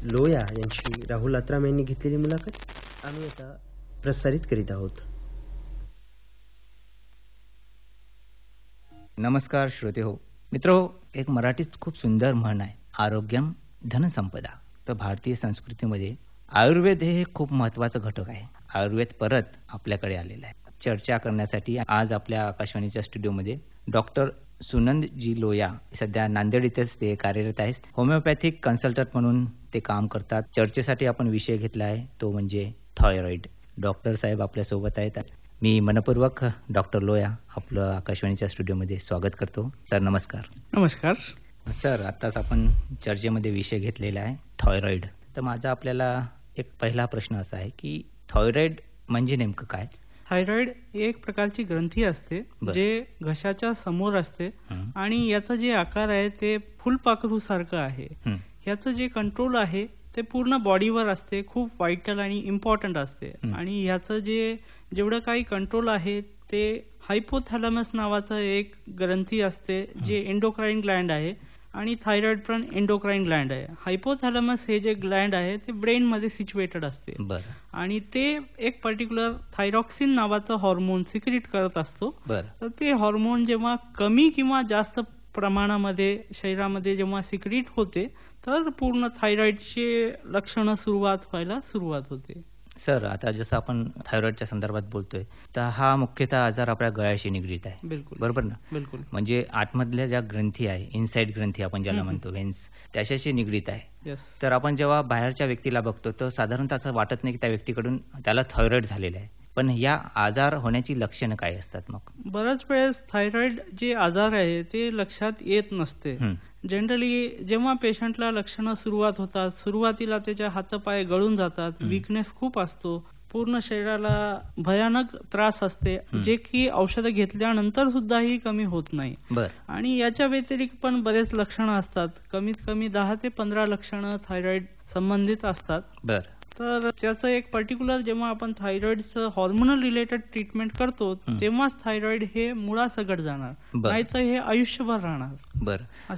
लोया यांची राहुल अत्राम यांनी घेतलेली मुलाखत आम्ही आता प्रसारित करीत आहोत. नमस्कार श्रोते हो. मित्रो, एक मराठीत खूप सुंदर म्हण आहे, आरोग्यम धनसंपदा. तर भारतीय संस्कृतीमध्ये आयुर्वेद हे खूप महत्त्वाचं घटक आहे. आयुर्वेद परत आपल्याकडे आलेलं आहे. चर्चा करण्यासाठी आज आपल्या आकाशवाणीच्या स्टुडिओमध्ये डॉक्टर सुनंदजी लोया, सध्या नांदेड इथेच ते कार्यरत आहेत. होमिओपॅथिक कन्सल्टंट म्हणून ते काम करतात. चर्चेसाठी आपण विषय घेतला आहे तो म्हणजे थायरॉइड. डॉक्टर साहेब आपल्यासोबत आहेत. मी मनपूर्वक डॉक्टर लोया आपलं आकाशवाणीच्या स्टुडिओमध्ये स्वागत करतो. सर नमस्कार. नमस्कार सर, आत्ताच आपण चर्चेमध्ये विषय घेतलेला आहे थायरॉइड. तर माझा आपल्याला एक पहिला प्रश्न असा आहे की थायरॉइड म्हणजे नेमकं काय? थायरॉइड ही एक प्रकारची ग्रंथी असते जे घशाच्या समोर असते आणि याचा जे आकार आहे ते फुलपाखरू सारखं आहे. याचं जे कंट्रोल आहे ते पूर्ण बॉडीवर असते, खूप व्हायटल आणि इम्पॉर्टंट असते. आणि ह्याचं जेवढं काही कंट्रोल आहे ते हायपोथॅलॅमस नावाचं एक ग्रंथी असते जे एंडोक्राइन ग्लँड आहे आणि थायरॉइड पण एंडोक्राइन ग्लँड आहे. हायपोथॅलॅमस हे जे ग्लँड आहे ते ब्रेन मध्ये सिच्युएटेड असते आणि ते एक पर्टिक्युलर थायरॉक्सिन नावाचं हॉर्मोन सिक्रिट करत असतो. तर ते हॉर्मोन जेव्हा कमी किंवा जास्त प्रमाणामध्ये शरीरामध्ये जेव्हा सिक्रिट होते तर पूर्ण थायरॉइडची लक्षणं व्हायला सुरुवात होते. सर, आता जसं आपण थायरॉइडच्या संदर्भात बोलतोय तर हा मुख्यतः आजार आपल्या गळ्याशी निगडीत आहे. बिलकुल बरोबर ना? बिलकुल. म्हणजे आतमधल्या ज्या ग्रंथी आहे, इनसाइड ग्रंथी आपण ज्याला म्हणतो, व्हेन्स, त्याच्याशी निगडीत आहे. तर आपण जेव्हा बाहेरच्या व्यक्तीला बघतो तर साधारणतः असं वाटत नाही की त्या व्यक्तीकडून त्याला थायरॉइड झालेला आहे. पण या आजार होण्याची लक्षणं काय असतात? मग बऱ्याच वेळेस थायरॉइड जे आजार आहे ते लक्षात येत नसते. जनरली जेव्हा पेशंटला लक्षणं सुरुवात होतात, सुरुवातीला त्याच्या हातपाय गळून जातात, वीकनेस खूप असतो, पूर्ण शरीराला भयानक त्रास असते जे की औषधं घेतल्यानंतर सुद्धा ही कमी होत नाही. आणि याच्या व्यतिरिक्त पण बरेच लक्षणं असतात. कमीत कमी 10 ते 15 लक्षणं थायरॉइड संबंधित असतात. तर त्याचं एक पर्टिक्युलर जेव्हा आपण थायरॉइडचं हॉर्मोनल रिलेटेड ट्रीटमेंट करतो तेव्हाच थायरॉइड हे मुळासकट जाणार, नाहीतर हे आयुष्यभर राहणार.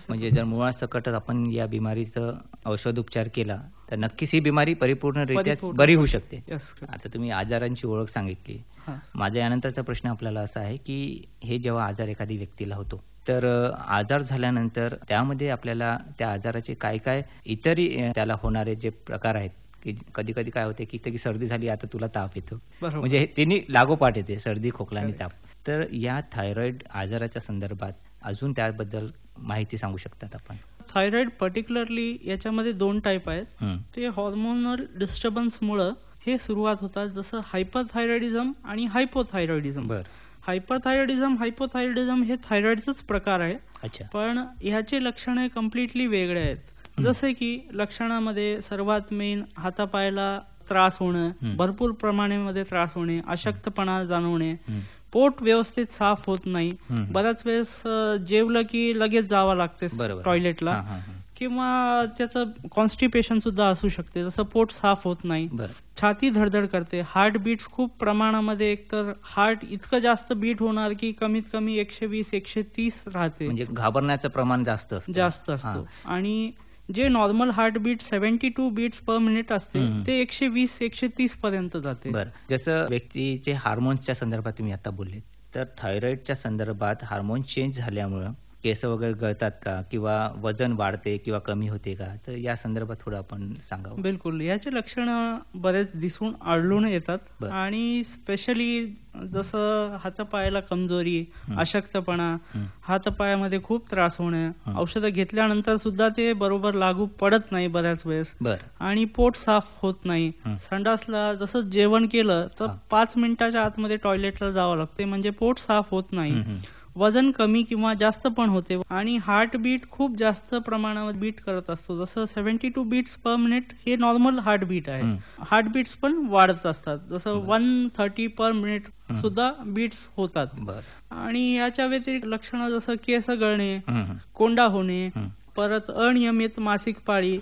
म्हणजे जर मुळासकट आपण या बिमारीचं औषधोपचार केला तर नक्कीच ही बिमारी परिपूर्णरित्या बरी होऊ शकते. आता तुम्ही आजारांची ओळख सांगितली. माझा यानंतरचा प्रश्न आपल्याला असा आहे की हे जेव्हा आजार एखादी व्यक्तीला होतो तर आजार झाल्यानंतर त्यामध्ये आपल्याला त्या आजाराचे काय काय इतरही त्याला होणारे जे प्रकार आहेत की कधी कधी काय होते की सर्दी झाली, आता तुला ताप येतो, म्हणजे तिन्ही लागोपाठ येते, सर्दी, खोकला आणि ताप. तर या थायरॉइड आजाराच्या संदर्भात अजून त्याबद्दल माहिती सांगू शकतात आपण? थायरॉइड पर्टिक्युलरली याच्यामध्ये 2 टाईप आहेत. ते हॉर्मोनल डिस्टर्बन्समुळे हे सुरुवात होतात, जसं हायपरथायरॉइडिझम आणि हायपोथायरॉइडिझम. हायपरथायरॉइडिझम हे थायरॉइडचाच प्रकार आहे, पण ह्याचे लक्षणे कम्प्लिटली वेगळे आहेत. जसे की लक्षणामध्ये सर्वात मेन हातापायाला त्रास होणं, भरपूर प्रमाणामध्ये त्रास होणे, अशक्तपणा जाणवणे, पोट व्यवस्थित साफ होत नाही, बऱ्याच वेळेस जेवलं की लगेच जावं लागते टॉयलेटला, किंवा त्याचं कॉन्स्टिपेशन सुद्धा असू शकते, जसं पोट साफ होत नाही, छाती धडधड करते, हार्ट बीट्स खूप प्रमाणामध्ये, एकतर हार्ट इतकं जास्त बीट होणार की कमीत कमी 120-130 राहते, म्हणजे घाबरण्याचं प्रमाण जास्त असतो. आणि जे normal heartbeat 72 beats per minute असते ते 120-130 पर्यंत जाते. जसं व्यक्तीचे हार्मोन्सच्या संदर्भात तुम्ही आता बोलले, तर थायरॉइडच्या संदर्भात हार्मोन चेंज झाल्यामुळं केस वगैरे गळतात का, किंवा वजन वाढते किंवा कमी होते का, तर या संदर्भात थोडं आपण सांगावं. बिलकुल, याचे लक्षण बरेच दिसून आढळून येतात. आणि स्पेशली जसं हातापायाला कमजोरी, अशक्तपणा, हातापायामध्ये खूप त्रास होणे, औषधं घेतल्यानंतर सुद्धा ते बरोबर लागू पडत नाही बऱ्याच वेळेस, आणि पोट साफ होत नाही, संडासला जसं जेवण केलं तर 5 मिनिटाच्या आतमध्ये टॉयलेटला जावं लागते, म्हणजे पोट साफ होत नाही, वजन कमी किंवा जास्त पण होते, आणि हार्टबीट खूप जास्त प्रमाणात बीट करत असतो, जसं 72 बीट्स पर मिनिट हे नॉर्मल हार्टबीट आहे. हार्टबीट्स पण वाढत असतात, जसं 130 पर मिनिट सुद्धा बीट्स होतात. आणि याच्या व्यतिरिक्त लक्षणं जसं केस गळणे, कोंडा होणे, परत अनियमित मासिक पाळी,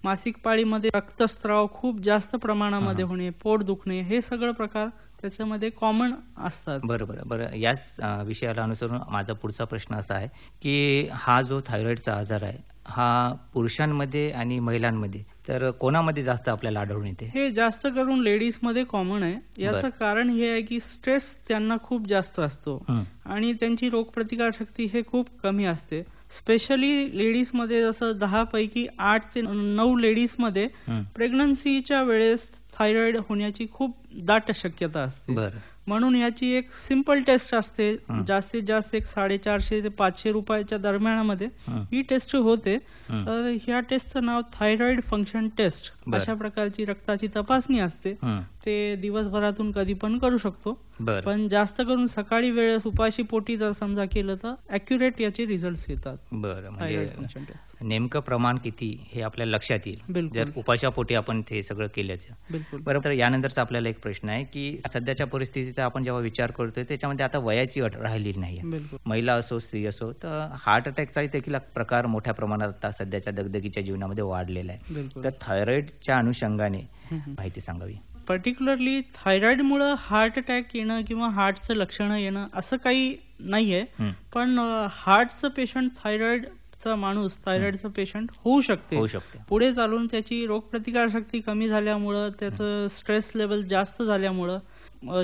मासिक पाळीमध्ये रक्तस्राव खूप जास्त प्रमाणामध्ये होणे, पोट दुखणे, हे सगळं प्रकार त्याच्यामध्ये कॉमन असतात. बरं. याच विषयाला अनुसरून माझा पुढचा प्रश्न असा आहे की हा जो थायरॉइडचा आजार आहे हा पुरुषांमध्ये आणि महिलांमध्ये तर कोणामध्ये जास्त आपल्याला आढळून येते? हे जास्त करून लेडीज मध्ये कॉमन आहे. याचं बरं. कारण हे आहे की स्ट्रेस त्यांना खूप जास्त असतो हं. आणि त्यांची रोगप्रतिकार शक्ती हे खूप कमी असते. स्पेशली लेडीज मध्ये जसं 10 पैकी 8 ते 9 लेडीज मध्ये हं. प्रेग्नन्सीच्या वेळेस थायरॉइड होण्याची खूप दाट शक्यता असते. बरं. म्हणून याची एक सिंपल टेस्ट असते. जास्तीत जास्त एक 450 ते 500 रुपयाच्या दरम्यानामध्ये हं. ही टेस्ट होते. हं. तर ह्या टेस्टचं नाव थायरॉइड फंक्शन टेस्ट. बरं. अशा प्रकारची रक्ताची तपासणी असते. हं. ते दिवसभरातून कधी पण करू शकतो. बरं. पण जास्त करून सकाळी वेळेस उपाशी पोटी जर समजा केलं तर अॅक्युरेट याचे रिझल्ट येतात. बरं, थायरॉइड म्हणजे फंक्शन टेस्ट. नेमकं प्रमाण किती हे आपल्याला लक्षात येईल बिलकुल. जर उपाशापोटी आपण ते सगळं केल्याचं. बिलकुल. बरं, तर यानंतरचा आपल्याला एक प्रश्न आहे की सध्याच्या परिस्थितीचा आपण जेव्हा विचार करतोय त्याच्यामध्ये आता वयाची अट राहिलेली नाही. बिलकुल. महिला असो स्त्री असो, तर हार्ट अटॅकचाही देखील प्रकार मोठ्या प्रमाणात आता सध्याच्या दगदगीच्या जीवनामध्ये वाढलेला आहे. बिलकुल. तर थायरॉइडच्या अनुषंगाने हं. माहिती सांगावी. पर्टिक्युलरली थायरॉइडमुळे हार्ट अटॅक येणं किंवा हार्टचं लक्षणं येणं असं काही नाहीये. हं. पण हार्टचं पेशंट थायरॉइडचा माणूस थायरॉइडचं पेशंट होऊ शकते. होऊ शकते. पुढे चालून त्याची रोगप्रतिकार शक्ती कमी झाल्यामुळं त्याचं स्ट्रेस लेवल जास्त झाल्यामुळं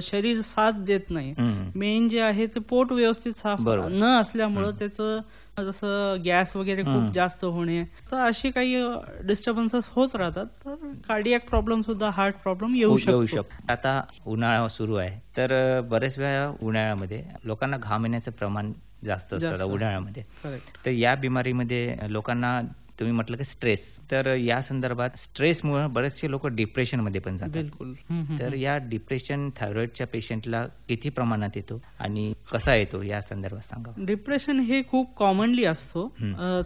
शरीर साथ देत नाही. हं. मेन जे आहे ते पोट व्यवस्थित साफ बरोबर. न असल्यामुळं त्याचं जसं गॅस वगैरे खूप जास्त होणे, तर अशी काही डिस्टर्बन्सेस होत राहतात. तर कार्डियक प्रॉब्लेम सुद्धा हार्ट प्रॉब्लेम येऊ शकतो. आता उन्हाळा सुरू आहे, तर बरेच वेळा उन्हाळ्यामध्ये लोकांना घाम येण्याचं प्रमाण जास्त जास्त असतं असतं. उन्हाळ्यामध्ये. करेक्ट. तर या बिमारीमध्ये लोकांना तुम्ही म्हटलं की स्ट्रेस, तर या संदर्भात स्ट्रेसमुळे बरेचसे लोक डिप्रेशनमध्ये पण जातात. बिलकुल. हं, हं, तर या डिप्रेशन थायरॉइडच्या पेशंटला किती प्रमाणात येतो आणि कसा येतो या संदर्भात सांगा. डिप्रेशन हे खूप कॉमनली असतो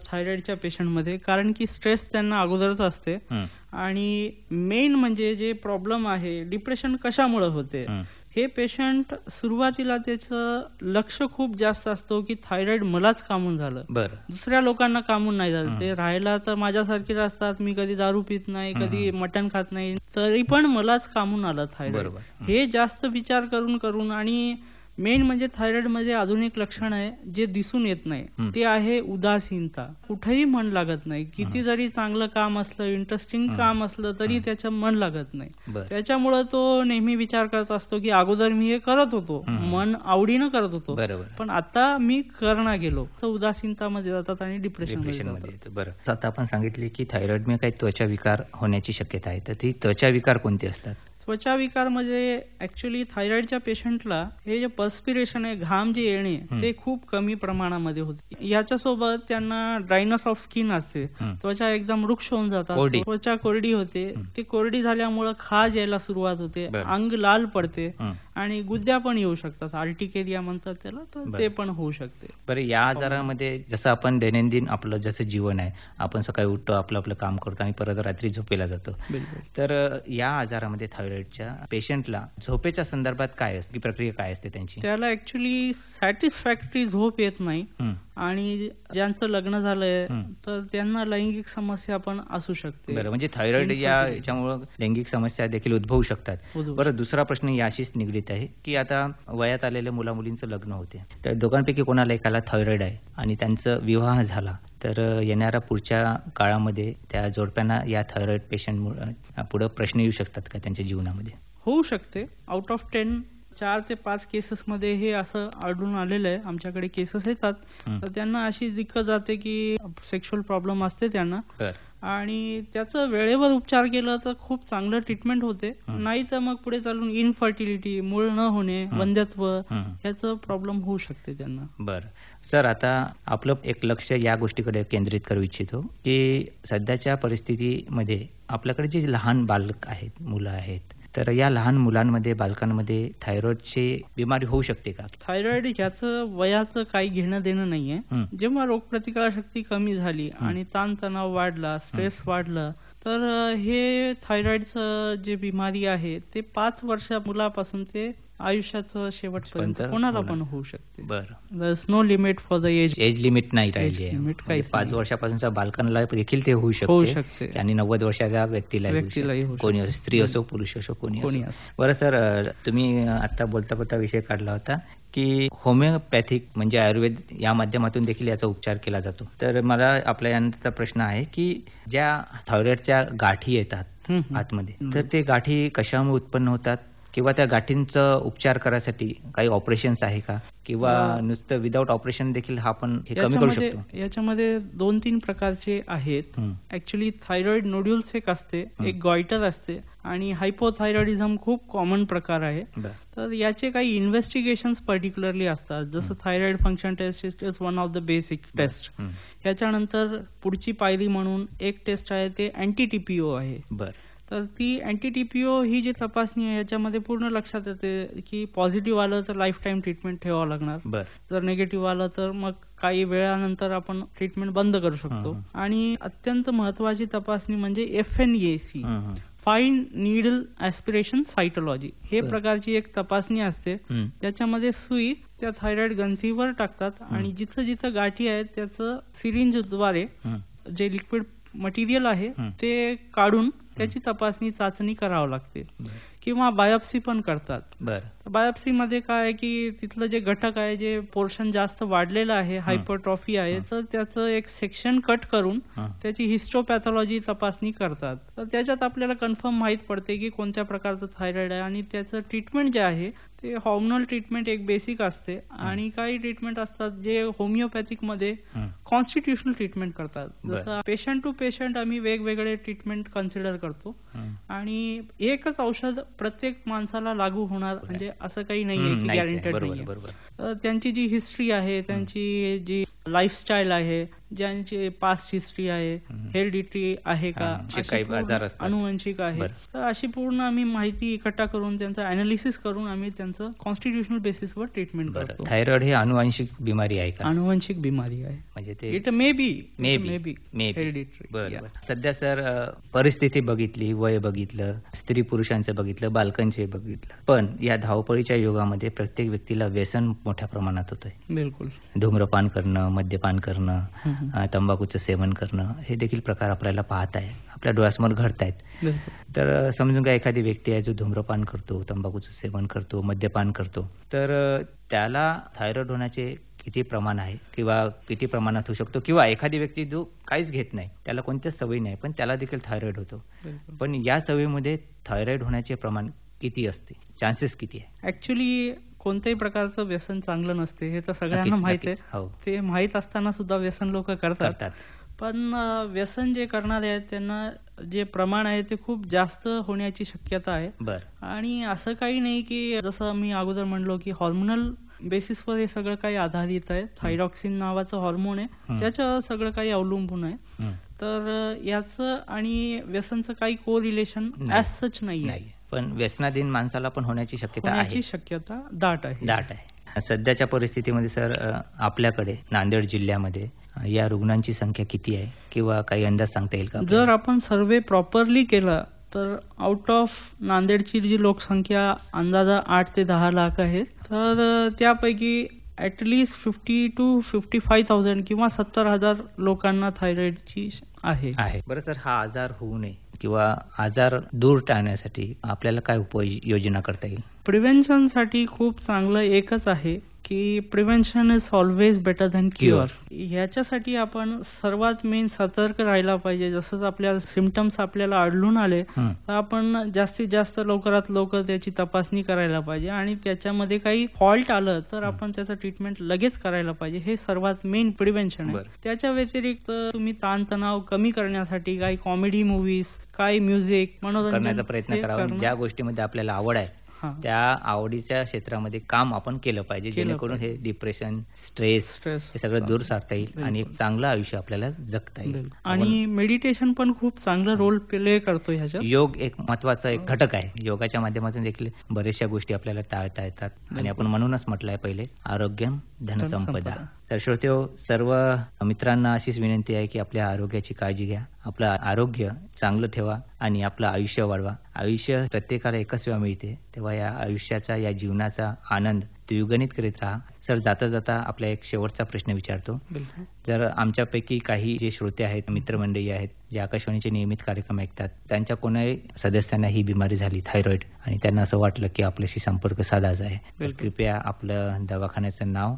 थायरॉइडच्या पेशंटमध्ये, कारण की स्ट्रेस त्यांना अगोदरच असते. हं. आणि मेन म्हणजे जे प्रॉब्लेम आहे डिप्रेशन कशामुळे होते, हं. हे पेशंट सुरुवातीला त्याचं लक्ष खूप जास्त असतो की थायरॉइड मलाच कामून झालं, बरं. दुसऱ्या लोकांना कामून नाही झालं. ते राहायला तर माझ्यासारखेच असतात, मी कधी दारू पित नाही, कधी मटण खात नाही, तरी पण मलाच कामून आलं थायरॉइड. बरोबर. हे जास्त विचार करून करून आणि मेन म्हणजे थायरॉइड मध्ये अजून एक लक्षण आहे जे दिसून येत नाही, ते आहे उदासीनता. कुठेही मन लागत नाही. किती जरी चांगलं काम असलं, इंटरेस्टिंग काम असलं, तरी त्याच्या मन लागत नाही. बरं. त्याच्यामुळे तो नेहमी विचार करत असतो की अगोदर मी हे करत होतो, मन आवडीनं करत होतो, बरोबर. पण आता मी करणा गेलो, तर उदासीनतामध्ये जातात आणि डिप्रेशनमध्ये डिप्रेशनमध्ये जातात. येतो. बरं, आता आपण सांगितले की थायरॉइडमुळे काही त्वचा विकार होण्याची शक्यता आहे, तर ती त्वचा विकार कोणते असतात? त्वचा विकार म्हणजे ऍक्च्युली थायरॉइडच्या पेशंटला हे जे पर्स्पिरेशन आहे, घाम जे येणे, ते खूप कमी प्रमाणामध्ये होते. याच्यासोबत त्यांना ड्रायनेस ऑफ स्किन असते, त्वचा एकदम रुक्ष होऊन जातात, कोरडी. त्वचा कोरडी होते. ती कोरडी झाल्यामुळे खाज यायला सुरुवात होते, बरं. अंग लाल पडते हं. आणि गुद्द्या पण येऊ शकतात, आर्टिकेरिया म्हणतात त्याला, तर ते पण होऊ शकते. बरं, या आजारामध्ये जसं आपण दैनंदिन आपलं जसं जीवन आहे, आपण सकाळी उठतो, आपलं आपलं काम करतो आणि परत रात्री झोपेला जातो. बिलकुल. तर या आजारामध्ये थायरॉइडच्या पेशंटला झोपेच्या संदर्भात काय असते, प्रक्रिया काय असते त्यांची? त्याला ऍक्च्युली सॅटिस्फॅक्टरी झोप येत नाही. हं. आणि ज्यांचं लग्न झालंय तर त्यांना लैंगिक समस्या पण असू शकते. बरं, म्हणजे थायरॉइड याच्यामुळे लैंगिक समस्या देखील उद्भवू शकतात. बरं, दुसरा प्रश्न याशीच निगडीत आहे की आता वयात आलेल्या मुला मुलींचं लग्न होते, तर दोघांपैकी कोणाला एकाला थायरॉइड आहे आणि त्यांचा विवाह झाला, तर येणाऱ्या पुढच्या काळामध्ये त्या जोडप्यांना या थायरॉइड पेशंटमुळे पुढे प्रश्न येऊ शकतात का त्यांच्या जीवनामध्ये? होऊ शकते. आउट ऑफ 10 4 ते 5 केसेस मध्ये हे असं आढळून आलेलं आहे. आमच्याकडे केसेस येतात, तर त्यांना अशी दिक्कत जाते की सेक्शुअल प्रॉब्लेम असते त्यांना, आणि त्याचं वेळेवर उपचार केला तर खूप चांगलं ट्रीटमेंट होते. नाही तर मग पुढे चालून इनफर्टिलिटी, मूळ न होणे, वंध्यत्व, याचं प्रॉब्लेम होऊ शकते त्यांना. बरं सर, आता आपलं एक लक्ष या गोष्टीकडे केंद्रित करू इच्छितो की सध्याच्या परिस्थितीमध्ये आपल्याकडे जे लहान बालक आहेत, मुलं आहेत, तर या लहान मुलांमध्ये, बालकांमध्ये थायरॉइडची बिमारी होऊ शकते का? थायरॉइड ह्याचं वयाचं काही घेणं देणं नाहीये. जेव्हा रोगप्रतिकारशक्ती कमी झाली आणि ताणतणाव वाढला, स्ट्रेस वाढला, तर हे थायरॉइडचं जे बिमारी आहे ते 5 वर्षा मुलापासून ते आयुष्याचं शेवटपर्यंत पर्यंत कोणाला होणार. पण होऊ शकते. बरं. There is no limit for the age. Age limit नाही राहिली आहे. limit काहीच 5 नाही. वर्षापासूनच्या बालकांना देखील ते होऊ होऊ शकते शकते. आणि 90 वर्षाच्या व्यक्तीलाही व्यक्तीलाही होऊ कोणी शकते. असो, स्त्री असो पुरुष असो कोणी कोणी असो. असो. बरं सर, तुम्ही आता बोलता बोलता विषय काढला होता की होमिओपॅथिक म्हणजे आयुर्वेद या माध्यमातून देखील याचा उपचार केला जातो. तर मला आपल्या यानंतरचा प्रश्न आहे की ज्या थायरॉइडच्या गाठी येतात आतमध्ये, तर ते गाठी कशामुळे उत्पन्न होतात किंवा त्या गाठींचा उपचार करायसाठी काही ऑपरेशन्स आहे का, किंवा नुसतं विदाऊट ऑपरेशन देखील हा आपण हे कमी करू शकतो? याच्यामध्ये 2-3 प्रकारचे आहेत. ऍक्च्युली थायरॉइड नोड्युल्स एक असते, एक गॉइटर असते आणि हायपोथायरॉइडिझम खूप कॉमन प्रकार आहे. तर याचे काही इन्व्हेस्टिगेशन्स पर्टिक्युलरली असतात, जसं thyroid function test is one of the basic test. याच्यानंतर पुढची पायरी म्हणून एक टेस्ट आहे, ते अँटी टीपीओ आहे. तर ती अँटी टीपीओ ही जी तपासणी आहे याच्यामध्ये पूर्ण लक्षात येते की पॉझिटिव्ह आलं तर लाईफ टाईम ट्रीटमेंट ठेवावं लागणार, जर निगेटिव्ह आलं तर मग काही वेळानंतर आपण ट्रीटमेंट बंद करू शकतो. आणि अत्यंत महत्वाची तपासणी म्हणजे FNAC, फाईन नीडल ऍस्पिरेशन सायटोलॉजी. हे प्रकारची एक तपासणी असते, ज्याच्यामध्ये सुई त्या थायरॉइड ग्रंथीवर टाकतात आणि जिथं जिथं गाठी आहेत त्याचं सिरिंजद्वारे जे लिक्विड मटेरियल आहे ते काढून त्याची तपासणी चाचणी करावं लागते. किंवा बायोप्सी पण करतात. बायोप्सी मध्ये काय आहे की तिथलं जे घटक आहे, जे पोर्शन जास्त वाढलेलं आहे, हायपरट्रॉफी आहे, तर त्याचं एक सेक्शन कट करून त्याची हिस्टोपॅथॉलॉजी तपासणी करतात. तर त्याच्यात आपल्याला कन्फर्म माहित पडते की कोणत्या प्रकारचं थायरॉइड आहे आणि त्याचं ट्रीटमेंट जे आहे ते हॉर्मोनल ट्रीटमेंट एक बेसिक असते आणि काही ट्रीटमेंट असतात जे होमिओपॅथिक मध्ये कॉन्स्टिट्युशनल ट्रीटमेंट करतात. जसं पेशंट टू पेशंट आम्ही वेगवेगळे ट्रीटमेंट कन्सिडर करतो आणि एकच औषध प्रत्येक माणसाला लागू होणार म्हणजे असं काही नाहीये की गॅरंटेड नाहीये. त्यांची जी हिस्ट्री आहे, त्यांची जी लाईफस्टाईल आहे, ज्यांची पास्ट हिस्ट्री आहे, हेरिडिटरी आहे का, अनुवंशिक आहे, तर अशी पूर्ण आम्ही माहिती इकट्ठा करून त्यांचं अनालिसिस करून आम्ही त्यांचं कॉन्स्टिट्युशनल बेसिसवर ट्रीटमेंट करतो. थायरॉइड हे अनुवांशिक बिमारी आहे का? अनुवंशिक बिमारी आहे, म्हणजे ते इट मे बी हेरिडिटरी. सध्या सर परिस्थिती बघितली, वय बघितलं, स्त्री पुरुषांचं बघितलं, बालकांचे बघितलं, पण या धावपळीच्या युगामध्ये प्रत्येक व्यक्तीला व्यसन मोठ्या प्रमाणात होतंय. बिलकुल. धूम्रपान करणं, मद्यपान करणं, तंबाखूचं सेवन करणं, हे देखील प्रकार आपल्याला पाहत आहे, आपल्या डोळ्यासमोर घडतायत. तर समजून का एखादी व्यक्ती आहे जो धूम्रपान करतो, तंबाखूचं सेवन करतो, मद्यपान करतो, तर त्याला थायरॉइड होण्याचे किती प्रमाण आहे किंवा किती प्रमाणात होऊ शकतो, किंवा एखादी व्यक्ती जो काहीच घेत नाही, त्याला कोणत्याच सवयी नाही, पण त्याला देखील थायरॉइड होतो, पण या सवयीमध्ये थायरॉइड होण्याचे प्रमाण किती असते, चान्सेस किती आहे? ऍक्च्युली कोणत्याही प्रकारचं व्यसन चांगलं नसते, हे तर सगळ्यांना माहित आहे. ते माहित असताना सुद्धा व्यसन लोक करतात. पण व्यसन जे करणारे आहेत त्यांना जे प्रमाण आहे ते खूप जास्त होण्याची शक्यता आहे. आणि असं काही नाही की जसं मी अगोदर म्हणलो की हॉर्मोनल बेसिसवर हे सगळं काही आधारित आहे. थायरॉक्सिन नावाचं हॉर्मोन आहे, त्याच्यावर सगळं काही अवलंबून आहे. तर याचं आणि व्यसनचं काही को रिलेशन ऍज सच नाही आहे, पण व्यसनाधीन माणसाला पण होण्याची शक्यता दाट आहे. सध्याच्या परिस्थितीमध्ये सर आपल्याकडे नांदेड जिल्ह्यामध्ये या रुग्णांची संख्या किती आहे किंवा काही अंदाज सांगता येईल का? जर आपण सर्वे प्रॉपरली केला तर आउट ऑफ नांदेडची जी लोकसंख्या अंदाजा 8 ते 10 लाख आहे, तर त्यापैकी ऍटलिस्ट 50 to 55,000 किंवा 70,000 लोकांना थायरॉइडची आहे. बरं सर, हा आजार होऊ नये किंवा आजार दूर टाळण्यासाठी आपल्याला काय उपाययोजना करता येईल? प्रिव्हेन्शनसाठी खूप चांगलं एकच आहे की prevention is always better than cure. ह्याच्यासाठी आपण सर्वात मेन सतर्क राहायला पाहिजे. जसंच आपल्याला सिम्पटम्स आपल्याला आढळून आले तर आपण जास्तीत जास्त लवकरात लवकर त्याची तपासणी करायला पाहिजे आणि त्याच्यामध्ये काही फॉल्ट आलं तर आपण त्याचं ट्रीटमेंट लगेच करायला पाहिजे. हे सर्वात मेन प्रिव्हेन्शन आहे. त्याच्या व्यतिरिक्त तुम्ही ताणतणाव कमी करण्यासाठी काही कॉमेडी मूव्हीज, काही म्युझिक, मनोरंजन करण्याचा प्रयत्न करावा. ज्या गोष्टीमध्ये आपल्याला आवड आहे त्या आवडीच्या क्षेत्रामध्ये काम आपण केलं पाहिजे, जेणेकरून हे डिप्रेशन, स्ट्रेस हे सगळं दूर सारता येईल आणि एक चांगलं आयुष्य आपल्याला जगता येईल. आणि मेडिटेशन पण खूप चांगला रोल प्ले करतो ह्याच्यात. योग एक महत्वाचा एक घटक आहे. योगाच्या माध्यमातून देखील बऱ्याचशा गोष्टी आपल्याला टाळता येतात आणि आपण म्हणूनच म्हटलंय पहिले, आरोग्यम धनसंपदा. तर श्रोतेहो, सर्व मित्रांना अशीच विनंती आहे की आपल्या आरोग्याची काळजी घ्या, आपलं आरोग्य चांगलं ठेवा आणि आपलं आयुष्य वाढवा. आयुष्य प्रत्येकाला एकच वेळा मिळते, तेव्हा या आयुष्याचा, या जीवनाचा आनंद द्विगुणित करीत राहा. सर, जाता जाता आपला एक शेवटचा प्रश्न विचारतो. बिलकुल. जर आमच्यापैकी काही जे श्रोते आहेत, मित्रमंडळी आहेत, जे आकाशवाणीचे नियमित कार्यक्रम ऐकतात, त्यांच्या कोणाही सदस्यांना ही बिमारी झाली, थायरॉइड, आणि त्यांना असं वाटलं की आपल्याशी संपर्क साधायचा आहे, तर बिलकुल. कृपया आपलं दवाखान्याचं नाव,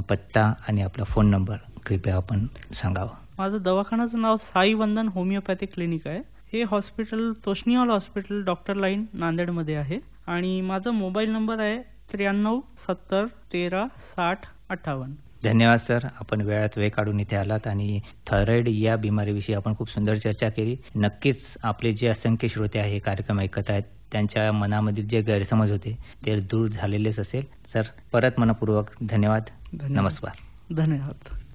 पत्ता आणि आपला फोन नंबर कृपया आपण सांगावं. माझं दवाखान्याचं नाव साई वंदन होमिओपॅथिक क्लिनिक आहे. हे hospital Toshniwal hospital, doctor line, नांदेडमध्ये आहे. आणि माझा मोबाईल नंबर आहे 93 70 13 60 58. धन्यवाद सर, आपण वेळात वेळ काढून इथे आलात आणि थायरॉइड या बिमारीविषयी आपण खूप सुंदर चर्चा केली. नक्कीच आपले जे असंख्य श्रोते आहे, हे कार्यक्रम ऐकत आहेत, त्यांच्या मनामधील जे गैरसमज होते ते दूर झालेलेच असेल. सर, परत मनपूर्वक धन्यवाद. धन्यवाद. नमस्कार. धन्यवाद.